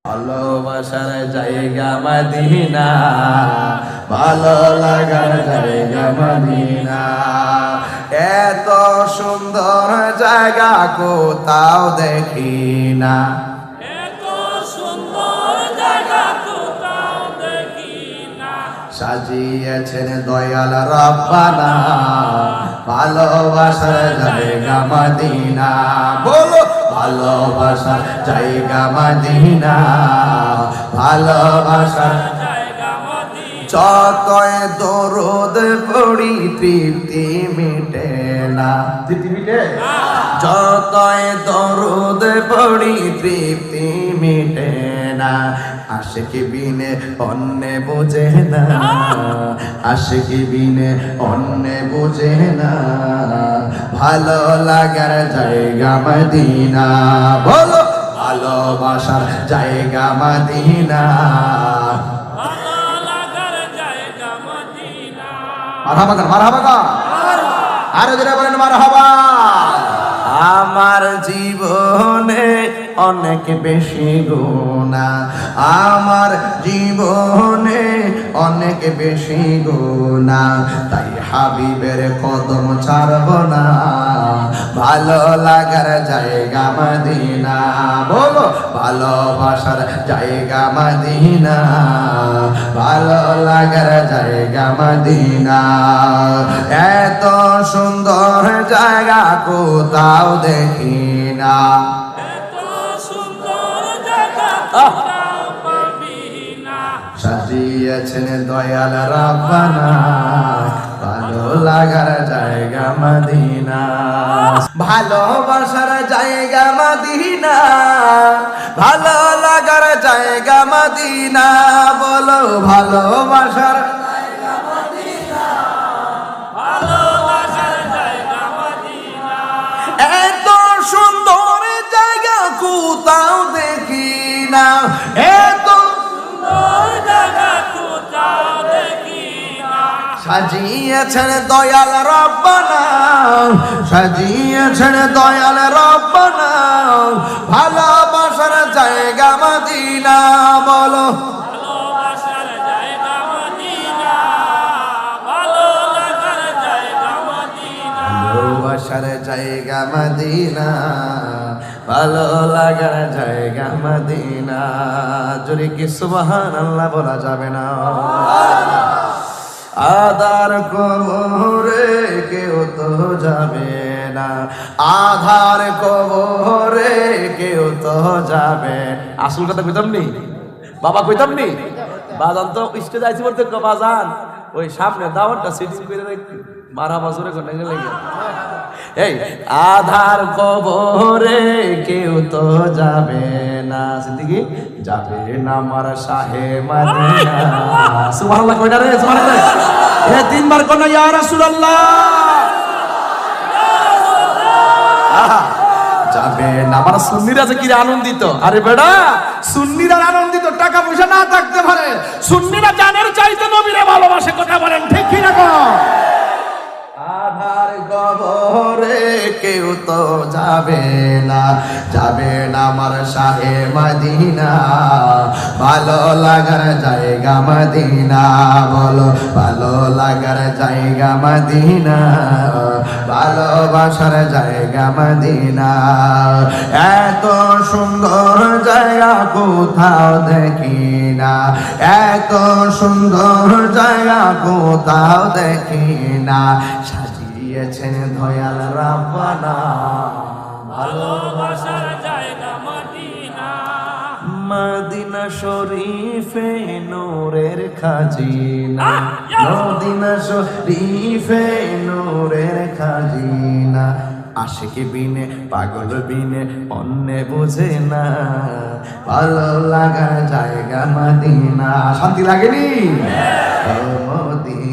ভালোবাসার জায়গা মদিনা, ভালো লাগার জায়গা মদিনা। এত সুন্দর জায়গা কোথাও দেখি না, এত সুন্দর জায়গা কোথাও দেখি না। সাজিয়েছেন দয়াল রব্বানা, ভালোবাসার জায়গা মদিনা। বলো ভালোবাসার জায়গা মদিনা, ভালোবাসার জায়গা মদিনা। যতই দরুদ পড়ি তৃপ্তি মিটে না, তৃপ্তি মিটে। যতই দরুদ পড়ি তৃপ্তি মিটে না, আশিকি বিনে অন্য বোঝে না, আশিকি বিনে অন্য বোঝে না। ভালো লাগার জায়গা মদিনা, বলো ভালোবাসার জায়গা মদিনা। ভালো লাগার জায়গা মদিনা। মারহাবা কর, মারহাবা কর, আরো জোরে বলেন মারহাবা। আমার জীবনে অনেক বেশি গুনাহ, আমার জীবনে অনেক বেশি গুনাহ, তাই হাবিবের কদম ছাড়ব না, ভালো লাগার জায়গা মদিনা। বলো ভালোবাসার জায়গা মদিনা, ভালো লাগার জায়গা মদিনা। এত সুন্দর জায়গা কোথাও দেখি না, এত সুন্দর জায়গা কোথাও পাবি না। সাজিয়েছেন দয়াল রব্বানা, ভালো লাগার জায়গা মদিনা। ভালোবাসার জায়গা মদিনা, ভালো লাগার জায়গা মদিনা। বলো ভালোবাসার ভালোবাসার জায়গা মদিনা। এত সুন্দর জায়গা কোথাও দেখি না, এত সুন্দর জায়গা কোথাও দেখি না। সাজিয়েছেন দয়াল রব্বানা, সাজিয়েছেন দয়াল রব্বানা, ভালোবাসার জায়গা মদিনা। বলো ভালোবাসার জায়গা মদিনা, ভালো লাগার জায়গা মদিনা। ভালোবাসার জায়গা মদিনা, ভালো লাগার জায়গা মদিনা। জোরে কি সুবহানাল্লাহ বলা যাবে না? আধার কবরে কেউ তো যাবে না, আধার কবরে কেউ তো যাবে। আসল কথা কইতাম নি বাবা, কইতাম নি বাজান তো স্টেজ আইছি বলতে বাজান ওই সামনে দাওয়াতটা সিটিং করে রাখি, মারহাবা জোরে করে গেলে এই আধার কবরে কেউ তো যাবে না, সিদ্দিকি যাবে না আমার শাহে মদিনা। সুবহানাল্লাহ কইনা রে, সুবহানাল্লাহ এ তিনবার কোন ইয়া রাসূলুল্লাহ। যাবে না আমার সুন্নিরা যে কি আনন্দিত। আরে বেটা সুন্নিরা আনন্দিত, টাকা পয়সা না থাকতে পারে, সুন্নিরা জানের চাইতে নবীরে ভালোবাসে। কথা বলেন ঠিক কি না? আধার কবরে কেউ তো যাবে না, যাবে না আমার শাহে মদিনা, ভালো লাগার জায়গা মদিনা। বলো ভালো লাগার জায়গা মদিনা, ভালোবাসার জায়গা মদিনা। এত সুন্দর জায়গা কোথাও দেখি না, এত সুন্দর জায়গা কোথাও দেখি না। সাজিয়েছেন দয়াল রব্বানা, ভালোবাসার জায়গা মদিনা। মদিনা শরীফে নূরের খাজিনা, মদিনা শরীফে নূরের খাজিনা। আশিকি বিনে পাগল বিনে অন্য বোঝে না, ভালো লাগার জায়গা মদিনা। শান্তি লাগেনি? ও মদিনা